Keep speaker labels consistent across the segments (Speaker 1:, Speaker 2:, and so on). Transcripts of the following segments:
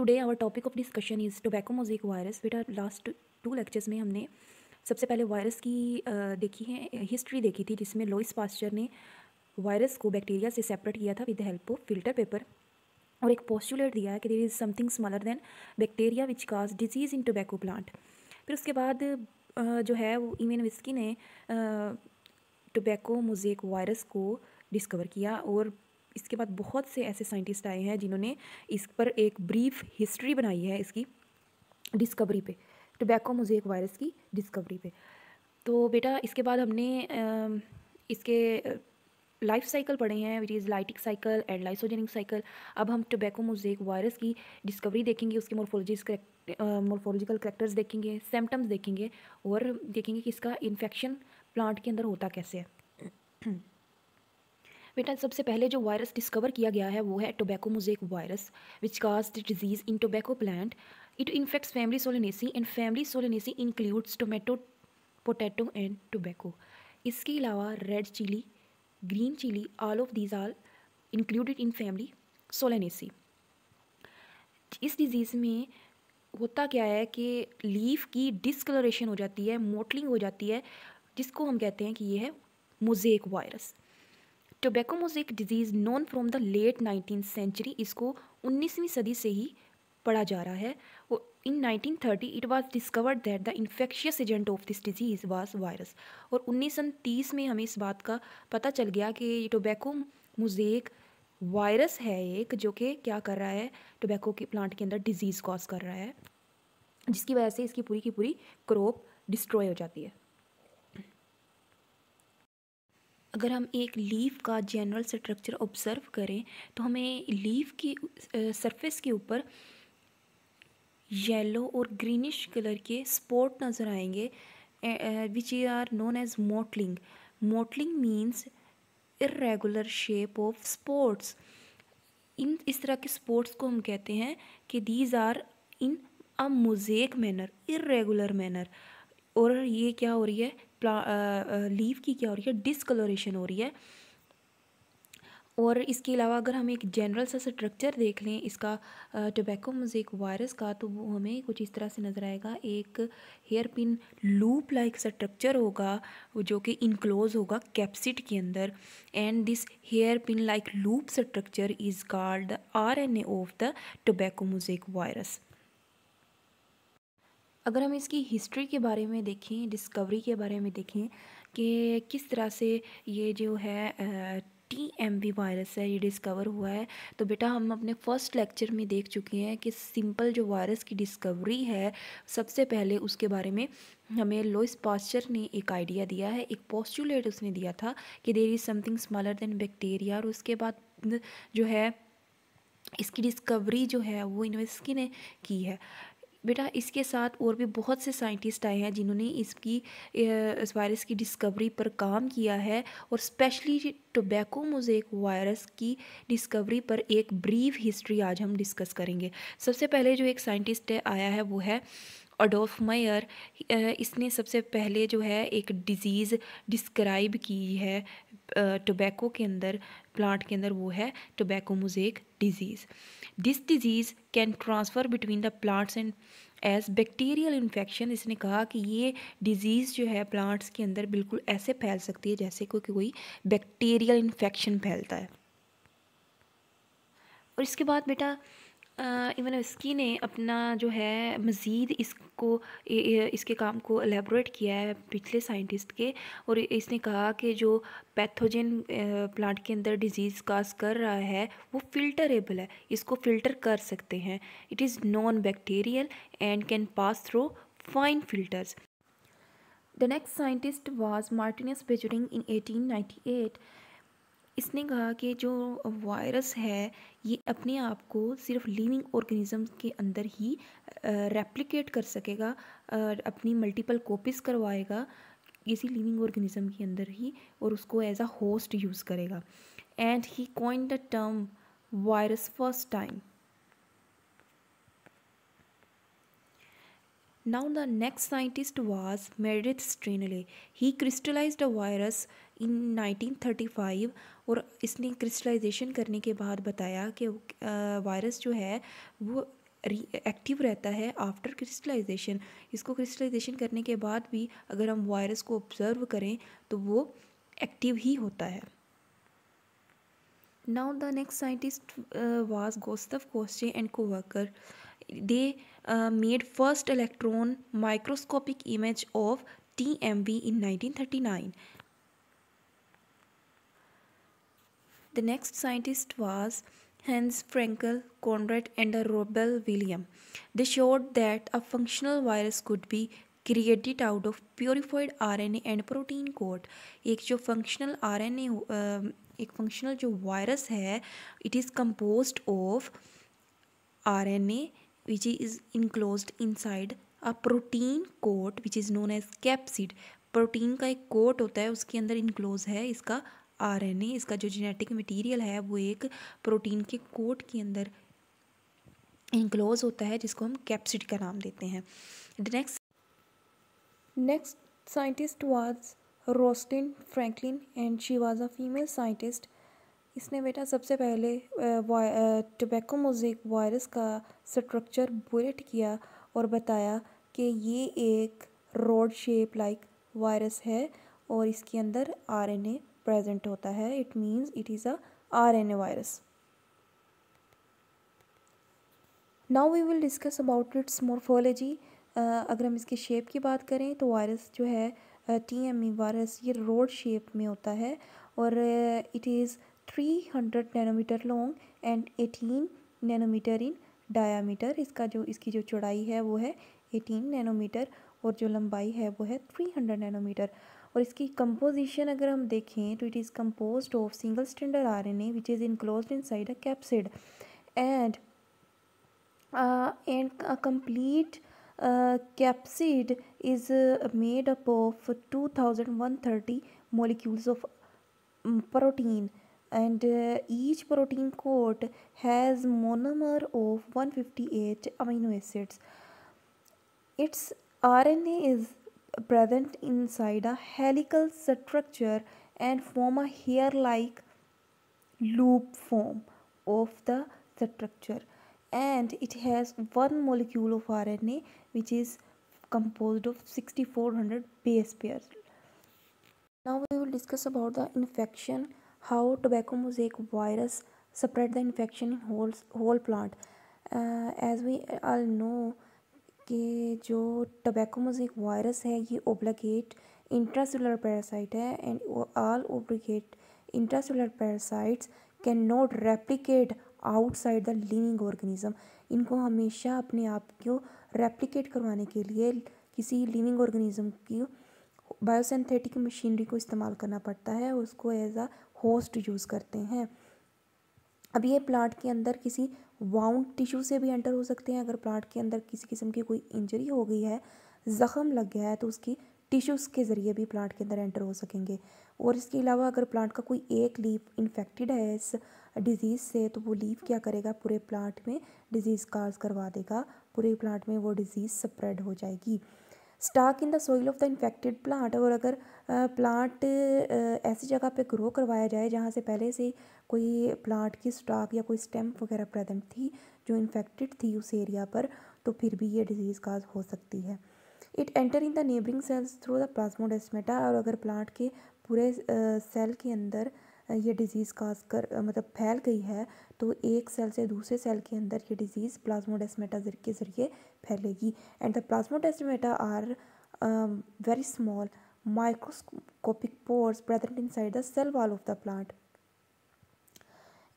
Speaker 1: Today our topic of discussion is tobacco mosaic virus. बेटा last two lectures में हमने सबसे पहले वायरस की देखी है हिस्ट्री देखी थी, जिसमें लुईस पास्चर ने वायरस को बैक्टीरिया से सेपरेट किया था with the help of filter paper, और एक पोस्टुलेट दिया है कि there is something smaller than bacteria which cause disease in tobacco plant. फिर उसके बाद जो है वो इवेनविस्की ने टोबैको मोज़ेक वायरस को डिस्कवर किया, और इसके बाद बहुत से ऐसे साइंटिस्ट आए हैं जिन्होंने इस पर एक ब्रीफ हिस्ट्री बनाई है इसकी डिस्कवरी पे, टोबैको मोज़ेक वायरस की डिस्कवरी पे। तो बेटा इसके बाद हमने इसके लाइफ साइकिल पढ़े हैं, which is lytic cycle and lysogenic cycle. अब हम टोबैको मोज़ेक वायरस की डिस्कवरी देखेंगे, उसके मोर्फोलॉजिकल करैक्टर्स देखेंगे, सिम्टम्स देखेंगे, और देखेंगे कि इसका इन्फेक्शन प्लांट के अंदर होता कैसे है। बेटा सबसे पहले जो वायरस डिस्कवर किया गया है वो है tobacco mosaic virus which cause the disease in tobacco plant. It infects family Solanaceae and family Solanaceae includes tomato, potato and tobacco. इसके अलावा red chilli, green chilli, all of these are included in family Solanaceae. इस disease में होता क्या है कि leaf की discolouration हो जाती है, मोटलिंग हो जाती है, जिसको हम कहते हैं कि ये है mosaic virus. Tobacco mosaic disease known from the late 19th century, इसको 19वीं सदी से ही पढ़ा जा रहा है। In 1930 it was discovered that the infectious agent of this disease was virus. और 1930 में हमें इस बात का पता चल गया कि ये टोबैको मोज़ेक वायरस है एक, जो कि क्या कर रहा है, टोबैको के प्लांट के अंदर डिजीज़ कॉज कर रहा है, जिसकी वजह से इसकी पूरी की पूरी क्रॉप डिस्ट्रॉय हो जाती है। अगर हम एक लीफ का जनरल स्ट्रक्चर ऑब्जर्व करें तो हमें लीफ की सरफेस के ऊपर येलो और ग्रीनिश कलर के स्पॉट नज़र आएंगे, which are known as mottling. Mottling means irregular shape of spots. इस तरह के स्पॉट्स को हम कहते हैं कि these are in a mosaic manner, irregular manner. और ये क्या हो रही है, लीफ की क्या हो रही है, डिसकलरेशन हो रही है। और इसके अलावा अगर हम एक जनरल सा स्ट्रक्चर देख लें इसका टोबैको मोज़ेक वायरस का, तो वो हमें कुछ इस तरह से नज़र आएगा। एक hair pin loop like structure होगा जो कि इनक्लोज होगा कैप्सिड के अंदर, and this hair pin like loop structure is called the RNA of the tobacco mosaic virus. अगर हम इसकी हिस्ट्री के बारे में देखें, डिस्कवरी के बारे में देखें कि किस तरह से ये जो है TMV वायरस है ये डिस्कवर हुआ है, तो बेटा हम अपने फर्स्ट लेक्चर में देख चुके हैं कि सिंपल जो वायरस की डिस्कवरी है, सबसे पहले उसके बारे में हमें लुईस पास्चर ने एक आइडिया दिया है, एक पोस्टुलेट उसने दिया था कि there is something smaller than bacteria. और उसके बाद जो है इसकी डिस्कवरी जो है वो इन्वेस्की ने की है। बेटा इसके साथ और भी बहुत से साइंटिस्ट आए हैं जिन्होंने इस वायरस की डिस्कवरी पर काम किया है, और स्पेशली टोबैको मोज़ेक वायरस की डिस्कवरी पर एक ब्रीफ हिस्ट्री आज हम डिस्कस करेंगे। सबसे पहले जो एक साइंटिस्ट आया है वो है अडोल्फ मायर। इसने सबसे पहले जो है एक डिज़ीज़ डिस्क्राइब की है टोबैको के अंदर, प्लांट के अंदर, वो है tobacco mosaic disease. This disease can transfer between the plants and as bacterial infection. इसने कहा कि ये डिज़ीज़ जो है प्लांट्स के अंदर बिल्कुल ऐसे फैल सकती है जैसे कोई बैक्टीरियल इन्फेक्शन फैलता है। और इसके बाद बेटा इवानोव्स्की ने अपना जो है मज़ीद इसके काम को एलेबोरेट किया है पिछले साइंटिस्ट के, और इसने कहा कि जो पैथोजन प्लांट के अंदर डिजीज़ काज कर रहा है वो फिल्टरेबल है, इसको फ़िल्टर कर सकते हैं। It is non bacterial and can pass through fine filters. The next scientist was Martinus Beijerinck in 1898। इसने कहा कि जो वायरस है ये अपने आप को सिर्फ लिविंग ऑर्गेनिज्म के अंदर ही रेप्लिकेट कर सकेगा, अपनी मल्टीपल कॉपीज करवाएगा किसी लिविंग ऑर्गेनिज्म के अंदर ही, और उसको एज अ होस्ट यूज़ करेगा। And he coined the term virus first time. Now the next scientist was Meredith Stringley. He crystallized a virus in 1935, और इसने क्रिस्टलाइजेशन करने के बाद बताया कि वायरस जो है वो एक्टिव रहता है आफ्टर क्रिस्टलाइजेशन। इसको क्रिस्टलाइजेशन करने के बाद भी अगर हम वायरस को ऑब्जर्व करें तो वो एक्टिव ही होता है। Now the next scientist was Gustav Koche and co-worker. They made first electron microscopic image of TMV in 1939. The next scientist was Hans Frankel, Conrad and Robert William. They showed that a functional virus could be created out of purified RNA and protein code. एक जो functional RNA एक functional जो virus है, it is composed of RNA which is enclosed inside a protein coat which is known as capsid. Protein का एक coat होता है, उसके अंदर इनक्लोज है इसका आरएनए। इसका जो जेनेटिक मटेरियल है वो एक प्रोटीन के कोट के अंदर इनक्लोज होता है, जिसको हम कैप्सिड का नाम देते हैं। The next scientist was Rosalind Franklin and she was a female scientist. इसने बेटा सबसे पहले टोबैको मोज़ेक वायरस का स्ट्रक्चर बुलेट किया और बताया कि ये एक रोड शेप लाइक वायरस है और इसके अंदर आरएनए प्रेजेंट होता है। It means it is a RNA virus. Now we will discuss about its morphology. अगर हम इसके शेप की बात करें तो वायरस जो है TME वायरस ये रोड शेप में होता है और it is 300 nanometre long and 18 nanometre in diameter. इसकी जो चौड़ाई है वो है 18 नैनोमीटर और जो लंबाई है वो है 300 नैनोमीटर। और इसकी कंपोजिशन अगर हम देखें तो it is composed of single stranded RNA which is enclosed inside a capsid and a complete capsid is made up of 2130 molecules of protein and each protein coat has monomer of 158 amino acids. Its RNA is present inside a helical structure and form a hair-like loop form of the structure, and it has one molecule of RNA which is composed of 6400 base pairs. Now we will discuss about the infection, how tobacco mosaic virus spread the infection in whole plant. As we all know कि जो tobacco mosaic virus है ये obligate intracellular parasite है and all obligate intracellular parasites can not replicate outside the living organism. इनको हमेशा अपने आप को रेप्लिकेट करवाने के लिए किसी लिविंग ऑर्गेनिज्म की बायोसिंथेटिक मशीनरी को इस्तेमाल करना पड़ता है, उसको एज अ होस्ट यूज़ करते हैं। अब ये प्लांट के अंदर किसी वाउंड टिश्यू से भी एंटर हो सकते हैं। अगर प्लांट के अंदर किसी किस्म की कोई इंजरी हो गई है, ज़ख़म लग गया है, तो उसकी टिश्यूज़ के ज़रिए भी प्लांट के अंदर एंटर हो सकेंगे। और इसके अलावा अगर प्लांट का कोई एक लीफ इन्फेक्टेड है इस डिज़ीज़ से, तो वो लीफ क्या करेगा, पूरे प्लांट में डिज़ीज़ काज करवा देगा, पूरे प्लांट में वो डिज़ीज़ स्प्रेड हो जाएगी। Stock in the soil of the infected plant, और अगर प्लांट ऐसी जगह पे ग्रो करवाया जाए जहाँ से पहले से कोई प्लांट की स्टाक या कोई स्टेम वगैरह प्रेजेंट थी जो इन्फेक्टेड थी उस एरिया पर, तो फिर भी ये डिजीज़ काज हो सकती है। It enter in the neighbouring cells through the plasmodesmata, और अगर प्लांट के पूरे सेल के अंदर ये डिज़ीज़ काज कर मतलब फैल गई है तो एक सेल से दूसरे सेल के अंदर ये डिज़ीज़ प्लाज्मोडेस्माटा के ज़रिए फैलेगी। And the plasmodesmata are very small microscopic pores present inside the cell wall of the plant.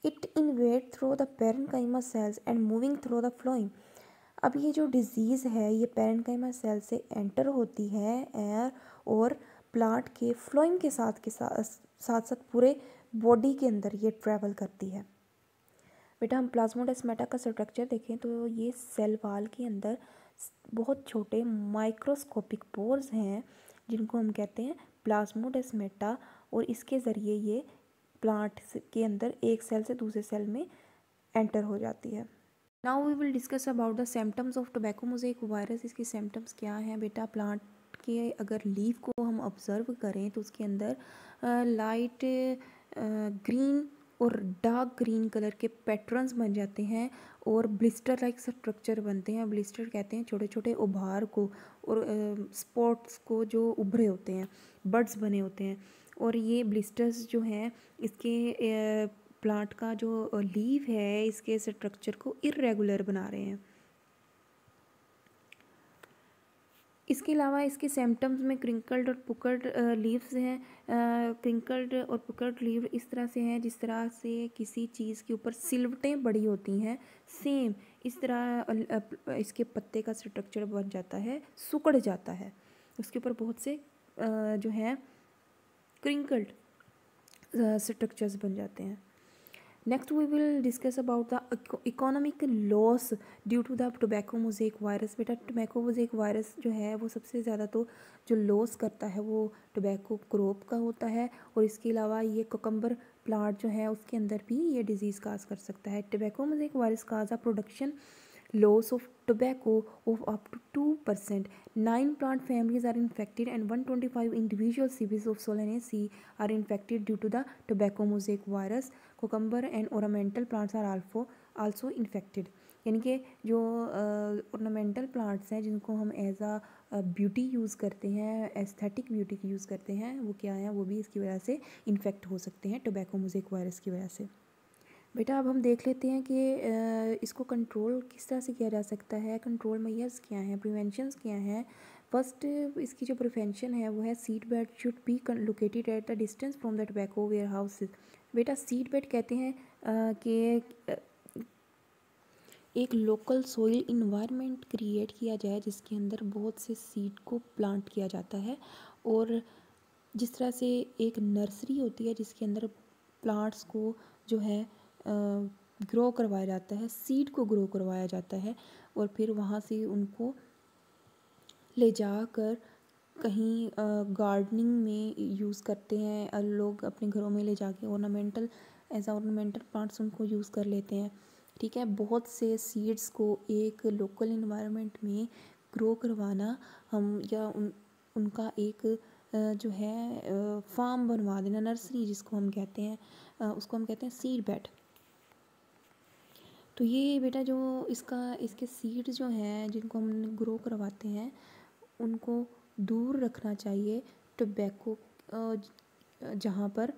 Speaker 1: It invade through the parenchyma cells and moving through the phloem. अब ये जो डिज़ीज़ है ये पेरेन्काइमा सेल से enter होती है और plant के फ्लोइम के साथ पूरे बॉडी के अंदर ये ट्रैवल करती है। बेटा हम प्लाज्मोडेस्माटा का स्ट्रक्चर देखें तो ये सेल वाल के अंदर बहुत छोटे माइक्रोस्कोपिक पोर्स हैं जिनको हम कहते हैं प्लाज्मोडेस्माटा, और इसके ज़रिए ये प्लांट के अंदर एक सेल से दूसरे सेल में एंटर हो जाती है। Now we will discuss about the symptoms of tobacco mosaic virus. इसके सिम्टम्स क्या हैं बेटा, प्लांट के अगर लीफ को हम ऑब्ज़र्व करें तो उसके अंदर लाइट ग्रीन और डार्क ग्रीन कलर के पैटर्न्स बन जाते हैं और ब्लिस्टर लाइक स्ट्रक्चर बनते हैं। ब्लिस्टर कहते हैं छोटे छोटे उभार को और स्पॉट्स को जो उभरे होते हैं, बड्स बने होते हैं। और ये ब्लिस्टर्स जो हैं इसके प्लांट का जो लीव है इसके स्ट्रक्चर को इरेगुलर बना रहे हैं। इसके अलावा इसके सिम्टम्स में क्रिंकल्ड और पुकर्ड लीव्स हैं। क्रिंकल्ड और पुकर्ड लीव इस तरह से हैं जिस तरह से किसी चीज़ के ऊपर सिलवटें बड़ी होती हैं, सेम इस तरह इसके पत्ते का स्ट्रक्चर बन जाता है, सिकुड़ जाता है, उसके ऊपर बहुत से जो हैं क्रिंकल्ड स्ट्रक्चर्स बन जाते हैं। Next we will discuss about the economic loss due to the tobacco mosaic virus. बेटा टोबैको मोज़ेक वायरस जो है वो सबसे ज़्यादा तो जो लॉस करता है वो टोबैको क्रॉप का होता है, और इसके अलावा ये कोकम्बर प्लांट जो है उसके अंदर भी ये डिजीज़ काज कर सकता है। Tobacco mosaic virus cause a production loss of tobacco of up to 2%. 9 plant families are infected and 125 individual species of Solanaceae are infected due to the tobacco mosaic virus. Cucumber and ornamental plants are also infected. यानी कि जो ornamental plants हैं जिनको हम as आ beauty use करते हैं, aesthetic beauty की use करते हैं, वो क्या है, वो भी इसकी वजह से इन्फेक्ट हो सकते हैं टोबैको मोज़ेक वायरस की वजह से। बेटा अब हम देख लेते हैं कि इसको कंट्रोल किस तरह से किया जा सकता है, कंट्रोल मेजर्स क्या हैं, प्रिवेंशंस क्या हैं। फर्स्ट इसकी जो प्रिवेंशन है वो है seed bed should be located at the distance from the tobacco warehouse. बेटा सीड बेड कहते हैं कि एक लोकल सोइल इन्वायरमेंट क्रिएट किया जाए जिसके अंदर बहुत से सीड को प्लांट किया जाता है, और जिस तरह से एक नर्सरी होती है जिसके अंदर प्लांट्स को जो है ग्रो करवाया जाता है, सीड को ग्रो करवाया जाता है, और फिर वहाँ से उनको ले जाकर कहीं गार्डनिंग में यूज़ करते हैं लोग, अपने घरों में ले जाके ऑर्नामेंटल प्लांट्स उनको यूज़ कर लेते हैं। ठीक है, बहुत से सीड्स को एक लोकल इन्वायरमेंट में ग्रो करवाना हम या उनका एक जो है फार्म बनवा देना, नर्सरी जिसको हम कहते हैं, उसको हम कहते हैं सीड बेड। तो ये बेटा जो इसके सीड जो हैं जिनको हम ग्रो करवाते हैं उनको दूर रखना चाहिए टोबैको जहाँ पर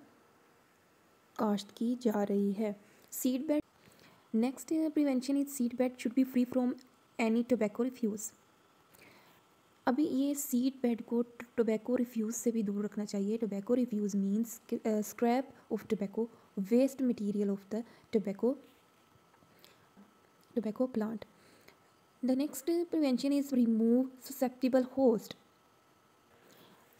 Speaker 1: काश्त की जा रही है। Seed bed next prevention is seed bed should be free from any tobacco refuse. अभी ये सीड बेड को टोबैको रिफ्यूज़ से भी दूर रखना चाहिए। Tobacco refuse means scrap of tobacco, waste material of the tobacco plant. The next prevention is remove susceptible host.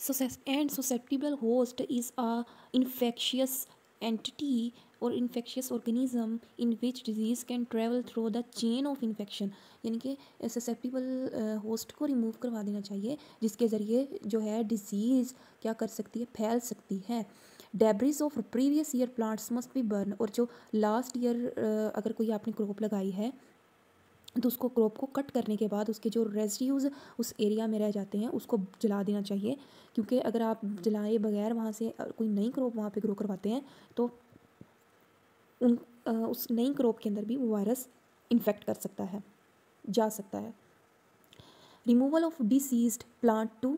Speaker 1: Susceptible host is a infectious entity or infectious organism in which disease can travel through the chain of infection. यानी कि susceptible host को remove करवा देना चाहिए जिसके ज़रिए जो है डिजीज़ क्या कर सकती है, फैल सकती है। Debris of previous year plants must be burn, और जो लास्ट ईयर अगर कोई आपने क्रॉप लगाई है तो उसको क्रॉप को कट करने के बाद उसके जो रेजिड्यूज़ उस एरिया में रह जाते हैं उसको जला देना चाहिए, क्योंकि अगर आप जलाए बगैर वहाँ से कोई नई क्रॉप वहाँ पे ग्रो करवाते हैं तो उस नई क्रॉप के अंदर भी वो वायरस इन्फेक्ट कर सकता है, जा सकता है। Removal of diseased plant to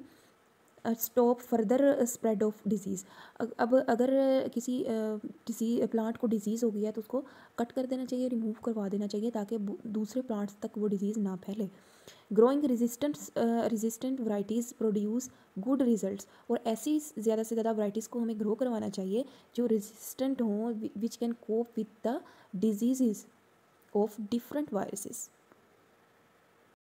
Speaker 1: stop further spread of disease. अब अगर किसी प्लांट को डिजीज़ हो गई है तो उसको कट कर देना चाहिए, रिमूव करवा देना चाहिए ताकि दूसरे प्लांट्स तक वो डिजीज़ ना फैले। Growing resistant varieties produce good results, और ऐसी ज़्यादा से ज़्यादा वैराइटीज़ को हमें ग्रो करवाना चाहिए जो रेजिस्टेंट हों, which can cope with the disease of different viruses.